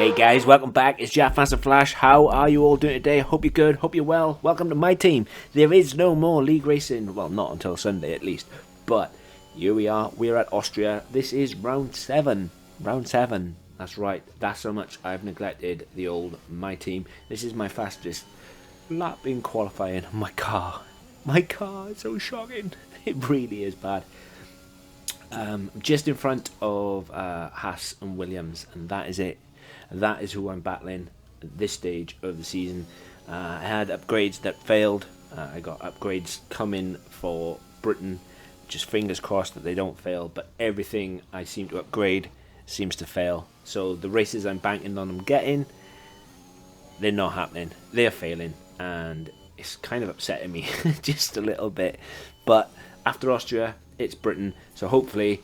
Hey guys, welcome back. It's Jack Faster Flash. How are you all doing today? Hope you're good. Hope you're well. Welcome to my team. There is no more league racing. Well, not until Sunday at least. But here we are. We're at Austria. This is round 7. Round 7. That's right. That's how much I've neglected the old my team. This is my fastest lap in qualifying. My car. It's so shocking. It really is bad. Just in front of Haas and Williams, and that is it. That is who I'm battling at this stage of the season. I had upgrades that failed. I got upgrades coming for Britain. Just fingers crossed that they don't fail. But everything I seem to upgrade seems to fail. So the races I'm banking on them getting, they're not happening. They're failing. And it's kind of upsetting me just a little bit. But after Austria, it's Britain. So hopefully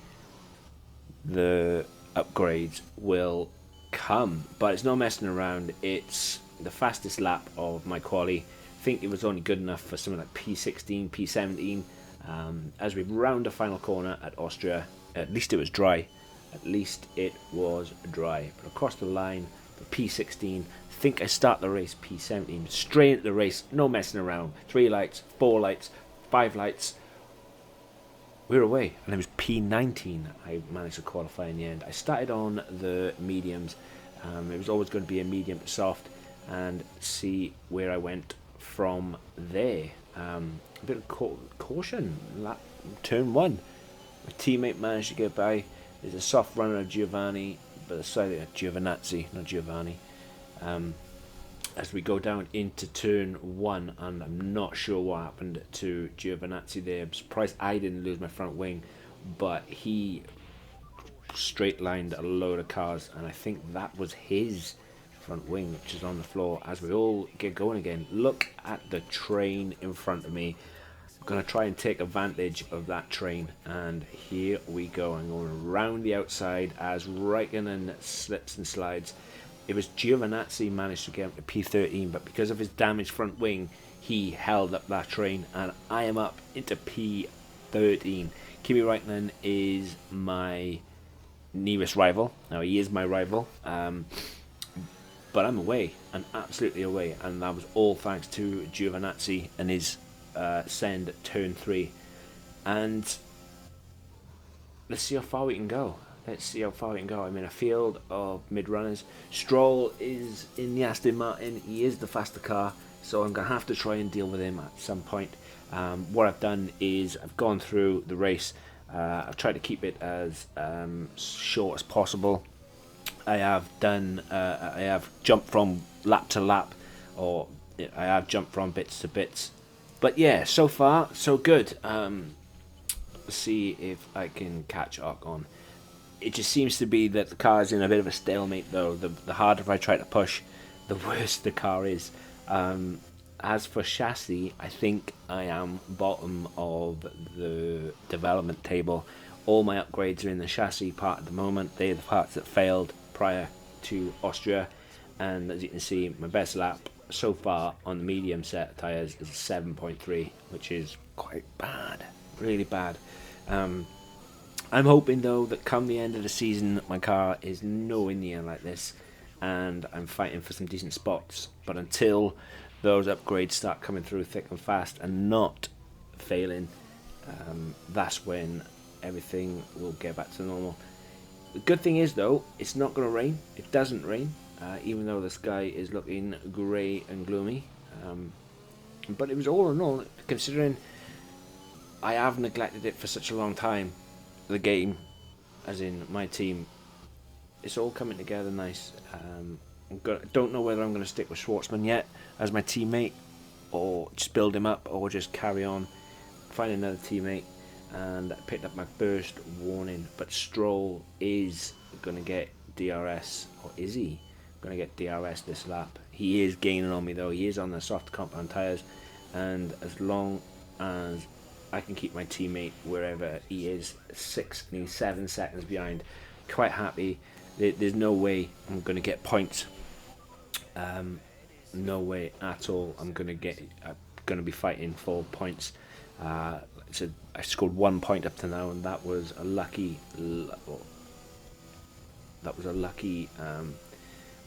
the upgrades will come, but it's no messing around. It's the fastest lap of my quali. I think it was only good enough for something like P16, P17. As we round the final corner at Austria, at least it was dry. At least it was dry. But across the line for P16, I think I start the race P17, straight into the race, no messing around. 3 lights, 4 lights, 5 lights. We're away, and it was P19 I managed to qualify in the end. I started on the mediums. It was always going to be a medium to soft, and see where I went from there. A bit of caution, turn 1. My teammate managed to get by. There's a soft runner of Giovanni, but sorry, Giovinazzi, not Giovanni. As we go down into turn 1, and I'm not sure what happened to Giovinazzi there. I'm surprised I didn't lose my front wing, but he straight lined a load of cars, and I think that was his front wing, which is on the floor. As we all get going again, look at the train in front of me. I'm going to try and take advantage of that train, and here we go. I'm going around the outside as Raikkonen slips and slides. It was Giovinazzi managed to get up to P13, but because of his damaged front wing, he held up that train, and I am up into P13. Kimi Raikkonen is my nearest rival. Now, he is my rival, but I'm away. I'm absolutely away, and that was all thanks to Giovinazzi and his send at turn 3. And let's see how far we can go. I'm in a field of mid-runners. Stroll is in the Aston Martin. He is the faster car, so I'm going to have to try and deal with him at some point. What I've done is I've gone through the race. I've tried to keep it as short as possible. I have jumped from lap to lap, or I have jumped from bits to bits. But yeah, so far, so good. Let's see if I can catch Ocon. It just seems to be that the car is in a bit of a stalemate, though. The harder I try to push, the worse the car is. As for chassis, I think I am bottom of the development table. All my upgrades are in the chassis part at the moment. They're the parts that failed prior to Austria. And as you can see, my best lap so far on the medium set of tyres is 7.3, which is quite bad. Really bad. I'm hoping, though, that come the end of the season, my car is nowhere near like this, and I'm fighting for some decent spots. But until those upgrades start coming through thick and fast and not failing, that's when everything will get back to normal. The good thing is, though, it's not going to rain. It doesn't rain, even though the sky is looking grey and gloomy. But it was all in all, considering I have neglected it for such a long time, the game, as in my team, it's all coming together nice. Don't know whether I'm going to stick with Schwartzman yet as my teammate, or just build him up, or just carry on, find another teammate. And I picked up my first warning, but Stroll is going to get DRS, or is he going to get DRS this lap? He is gaining on me, though. He is on the soft compound tyres, and as long as I can keep my teammate wherever he is, 7 seconds behind, quite happy. There's no way I'm going to get points. No way at all. I'm going to be fighting for points. So I scored 1 point up to now, and that was a lucky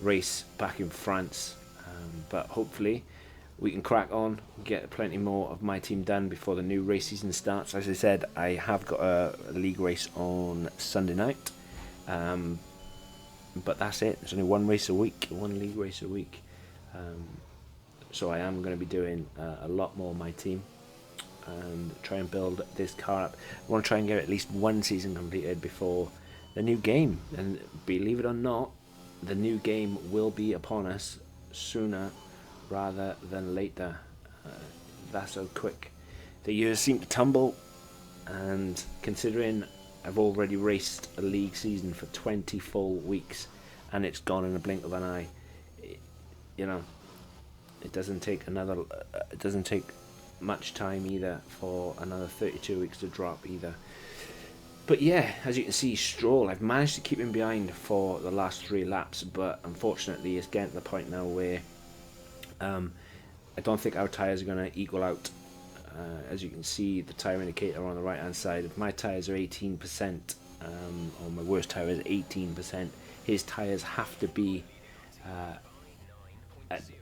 race back in France. But hopefully we can crack on, get plenty more of my team done before the new race season starts. As I said, I have got a league race on Sunday night, but that's it. There's only one race a week, one league race a week. So I am going to be doing a lot more of my team and try and build this car up. I want to try and get at least one season completed before the new game. And believe it or not, the new game will be upon us sooner rather than later. That's how quick the years seem to tumble, and considering I've already raced a league season for 20 full weeks and it's gone in a blink of an eye, it doesn't take much time either for another 32 weeks to drop either. But yeah, as you can see, Stroll, I've managed to keep him behind for the last 3 laps, but unfortunately it's getting to the point now where I don't think our tyres are going to equal out. As you can see, the tyre indicator on the right hand side, if my tyres are 18%, or my worst tyre is 18%, his tyres have to be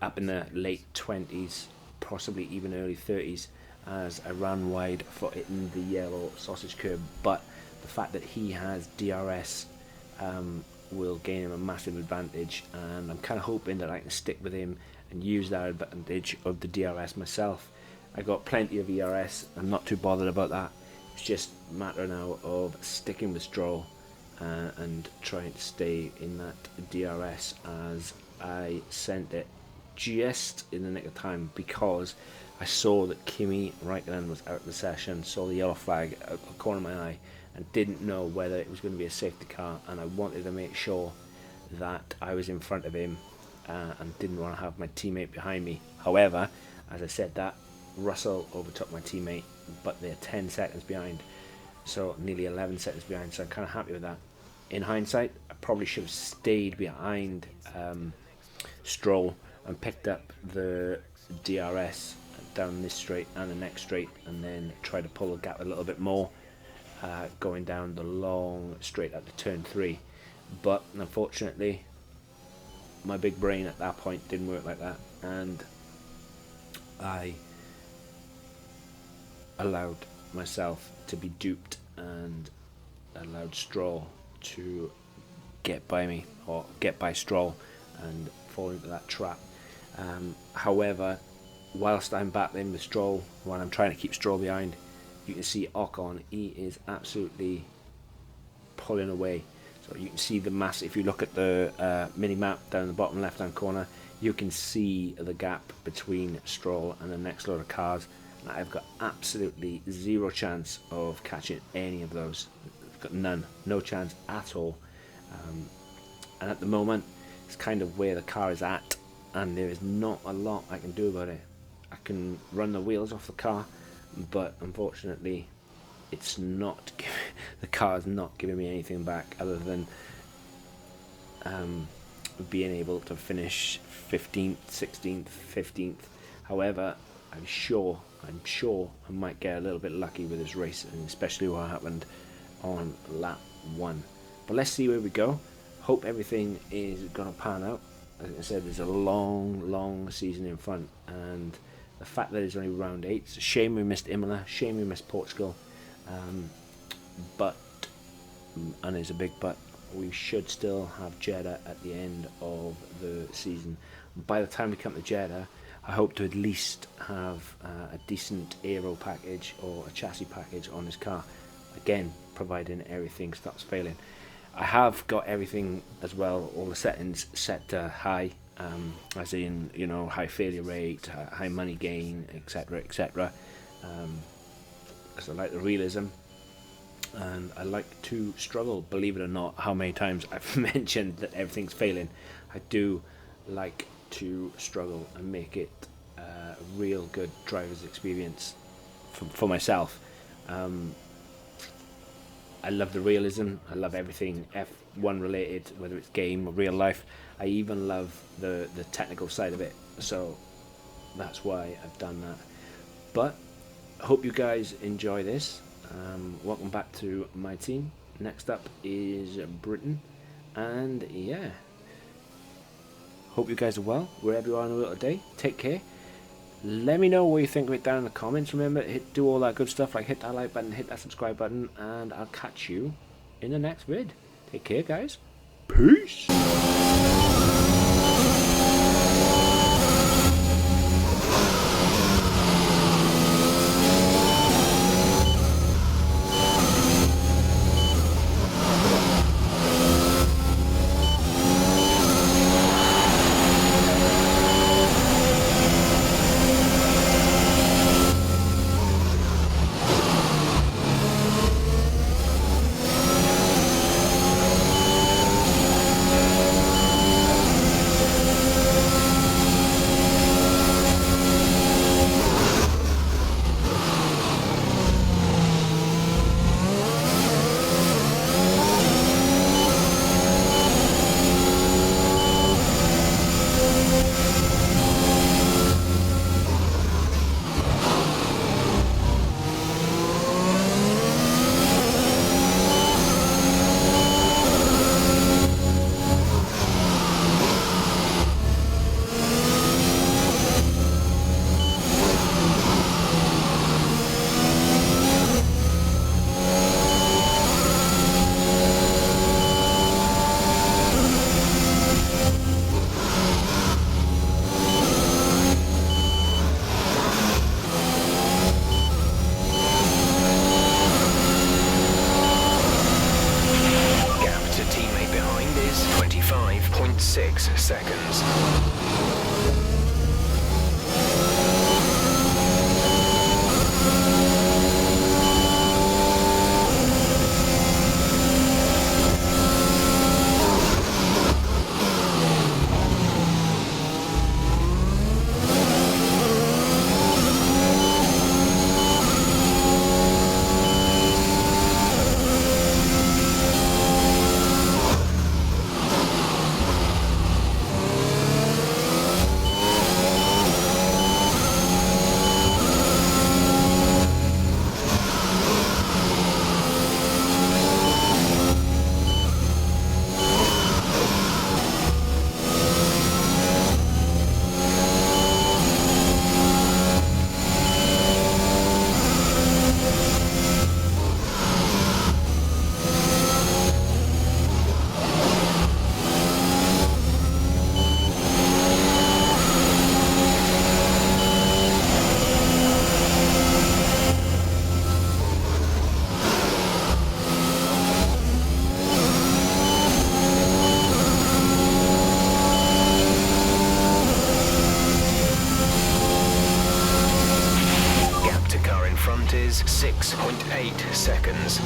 up in the late 20s, possibly even early 30s, as I ran wide for hitting the yellow sausage curb. But the fact that he has DRS will gain him a massive advantage, and I'm kind of hoping that I can stick with him and use that advantage of the DRS myself. I got plenty of ERS, I'm not too bothered about that. It's just a matter now of sticking with Stroll and trying to stay in that DRS, as I sent it just in the nick of time because I saw that Kimi Raikkonen was out of the session, saw the yellow flag out the corner of my eye, and didn't know whether it was going to be a safety car, and I wanted to make sure that I was in front of him and didn't want to have my teammate behind me. However, as I said that, Russell overtook my teammate, but they're 10 seconds behind, so nearly 11 seconds behind, so I'm kind of happy with that. In hindsight, I probably should have stayed behind Stroll and picked up the DRS down this straight and the next straight, and then try to pull the gap a little bit more going down the long straight up to turn 3. But unfortunately, my big brain at that point didn't work like that, and I allowed myself to be duped and allowed Stroll to get by me, or get by Stroll, and fall into that trap. However, whilst I'm battling with Stroll, while I'm trying to keep Stroll behind, you can see Ocon, he is absolutely pulling away. So you can see the mass, if you look at the mini map down in the bottom left hand corner, you can see the gap between Stroll and the next load of cars. And I've got absolutely zero chance of catching any of those. I've got none, no chance at all. And at the moment, it's kind of where the car is at, and there is not a lot I can do about it. I can run the wheels off the car, but unfortunately it's not the car is not giving me anything back other than being able to finish 15th, 16th, 15th. However, I'm sure I might get a little bit lucky with this race, and especially what happened on lap 1. But let's see where we go. Hope everything is going to pan out. As I said, there's a long season in front, and the fact that it's only round 8, it's a shame we missed Imola, shame we missed Portugal, but, and it's a big but, we should still have Jeddah at the end of the season. By the time we come to Jeddah, I hope to at least have a decent aero package or a chassis package on this car, again providing everything stops failing. I have got everything as well, all the settings set to high, as in, high failure rate, high money gain, etc, etc. As I like the realism, and I like to struggle. Believe it or not, how many times I've mentioned that everything's failing. I do like to struggle and make it a real good driver's experience for myself. I love the realism, I love everything F1 related, whether it's game or real life. I even love the technical side of it, so that's why I've done that. But I hope you guys enjoy this. Welcome back to my team. Next up is Britain, and yeah, Hope you guys are well, wherever you are in the world today. Take care. Let me know what you think of it down in the comments. Remember, do all that good stuff, like hit that like button, hit that subscribe button, and I'll catch you in the next vid. Take care, guys. Peace. is 25.6 seconds. Front is 6.8 seconds.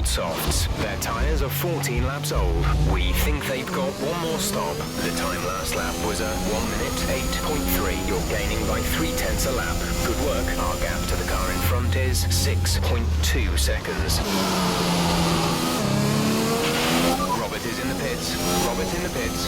softs. Their tyres are 14 laps old. We think they've got one more stop. The time last lap was a 1 minute 8.3. You're gaining by 3/10 a lap. Good work. Our gap to the car in front is 6.2 seconds. Robert is in the pits. Robert in the pits.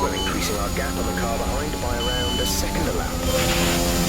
We're increasing our gap on the car behind by around a second a lap.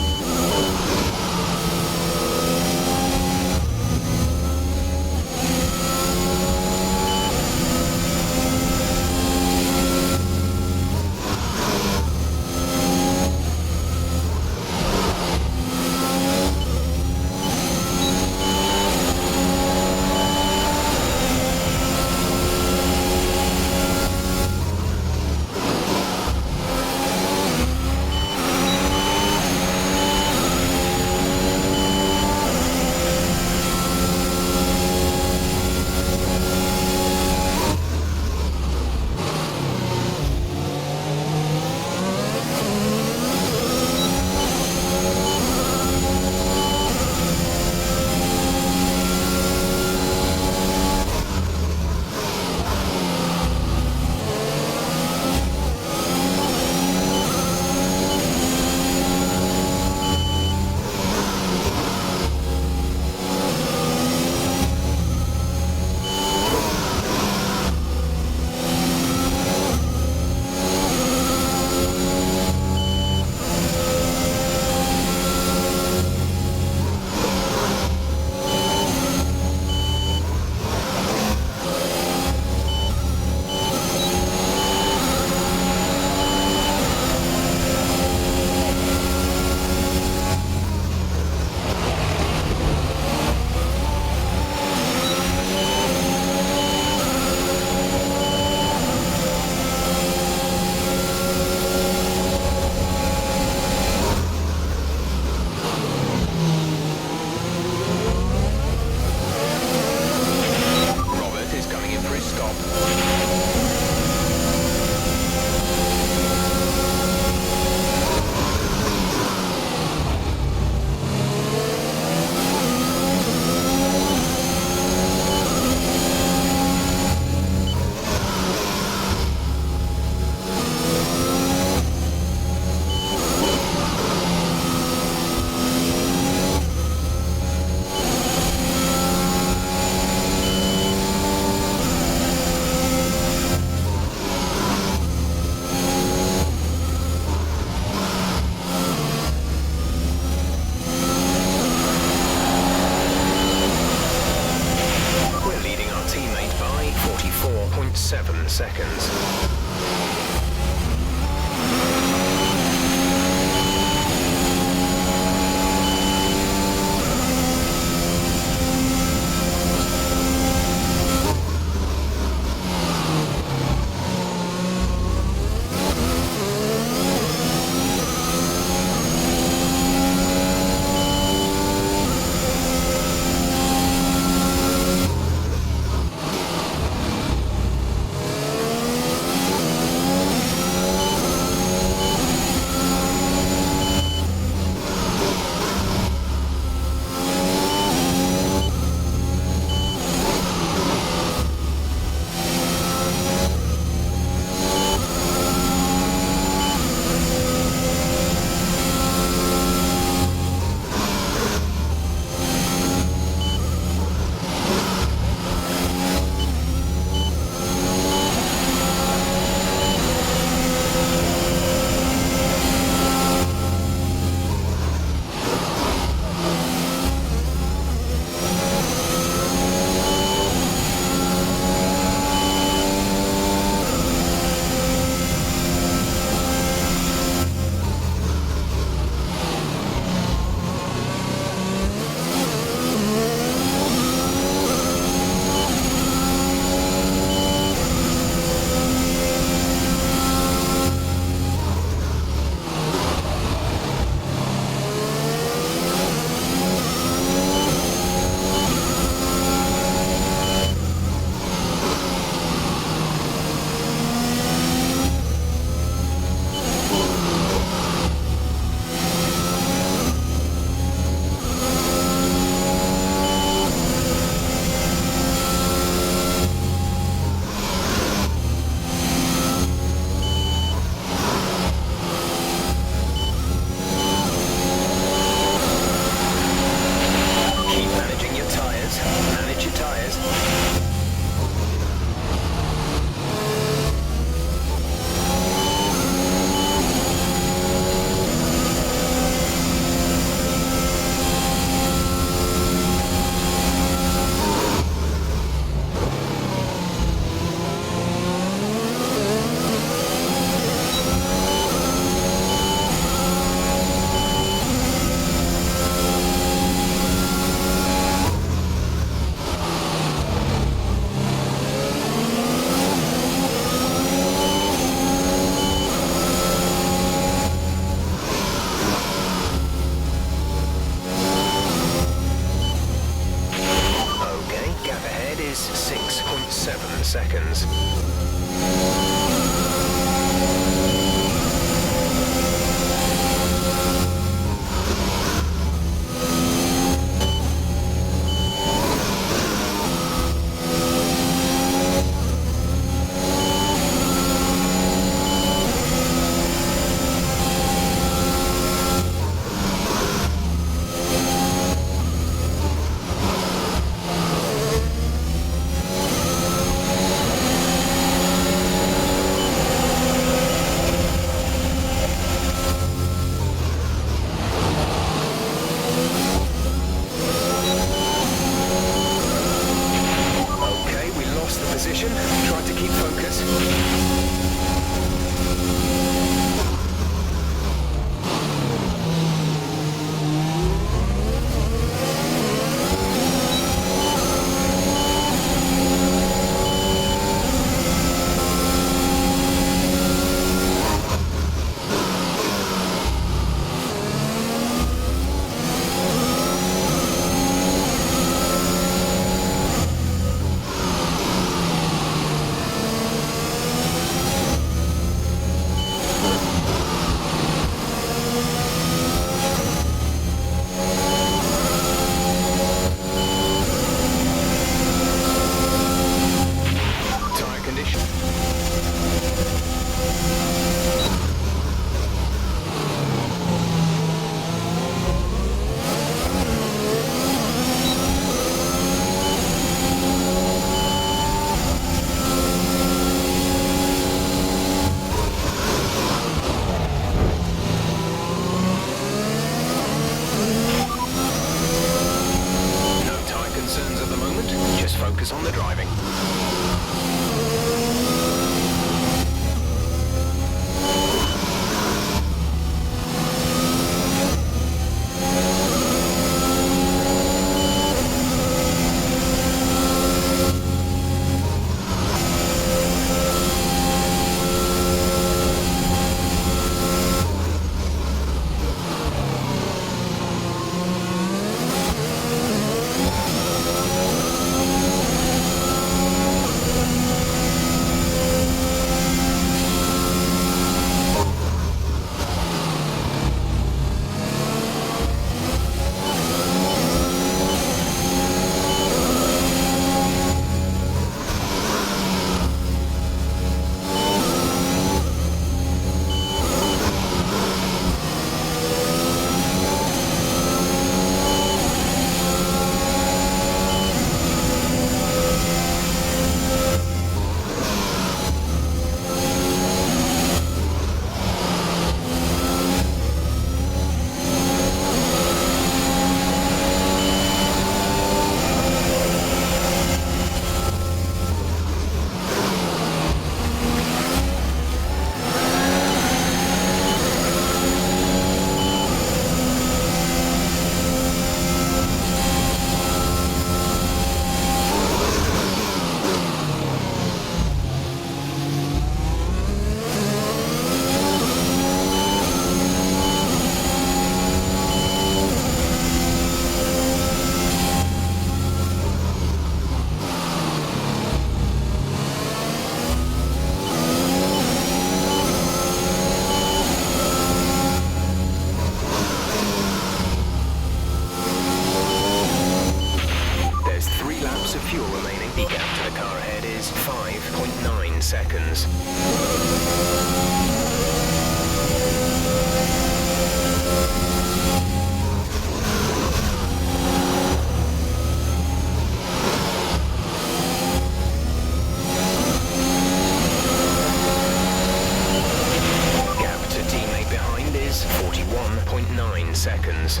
1.9 seconds.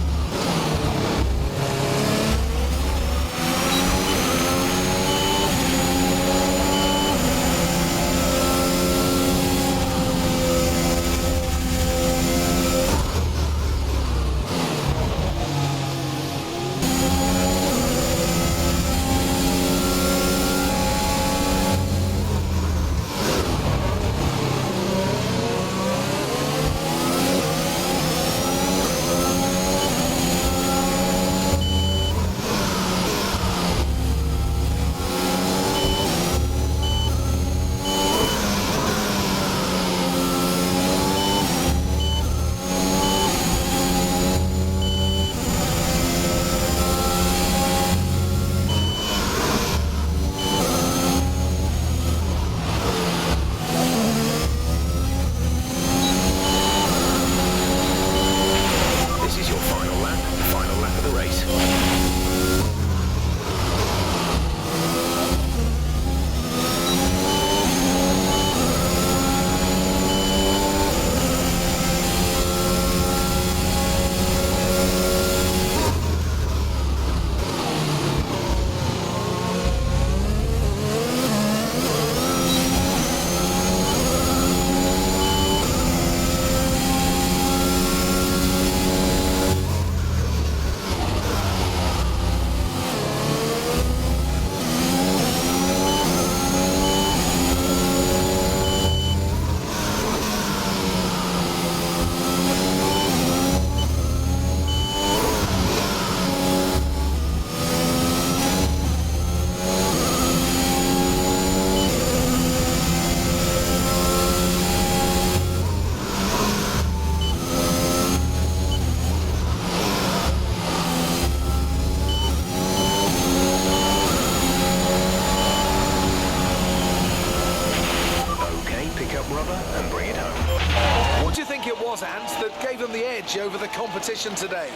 And bring it home. What do you think it was, Ant, that gave them the edge over the competition today?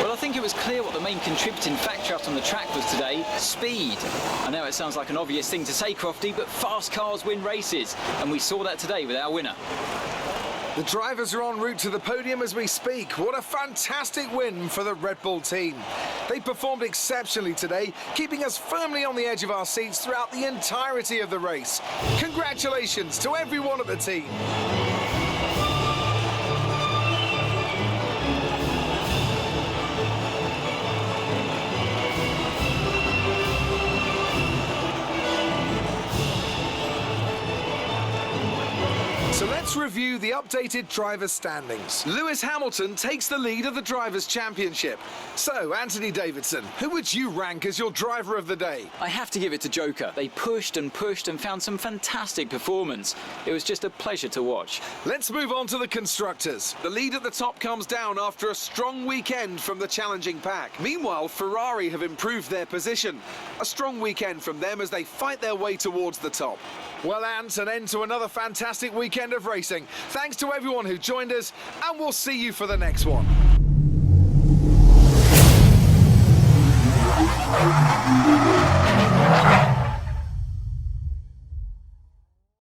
Well, I think it was clear what the main contributing factor out on the track was today: speed. I know it sounds like an obvious thing to say, Crofty, but fast cars win races, and we saw that today with our winner. The drivers are en route to the podium as we speak. What a fantastic win for the Red Bull team. They performed exceptionally today, keeping us firmly on the edge of our seats throughout the entirety of the race. Congratulations to everyone at the team. So let's review the updated drivers' standings. Lewis Hamilton takes the lead of the Drivers' Championship. So, Anthony Davidson, who would you rank as your driver of the day? I have to give it to Joker. They pushed and pushed and found some fantastic performance. It was just a pleasure to watch. Let's move on to the constructors. The lead at the top comes down after a strong weekend from the challenging pack. Meanwhile, Ferrari have improved their position. A strong weekend from them as they fight their way towards the top. Well, Ant, an end to another fantastic weekend of racing. Thanks to everyone who joined us, and we'll see you for the next one.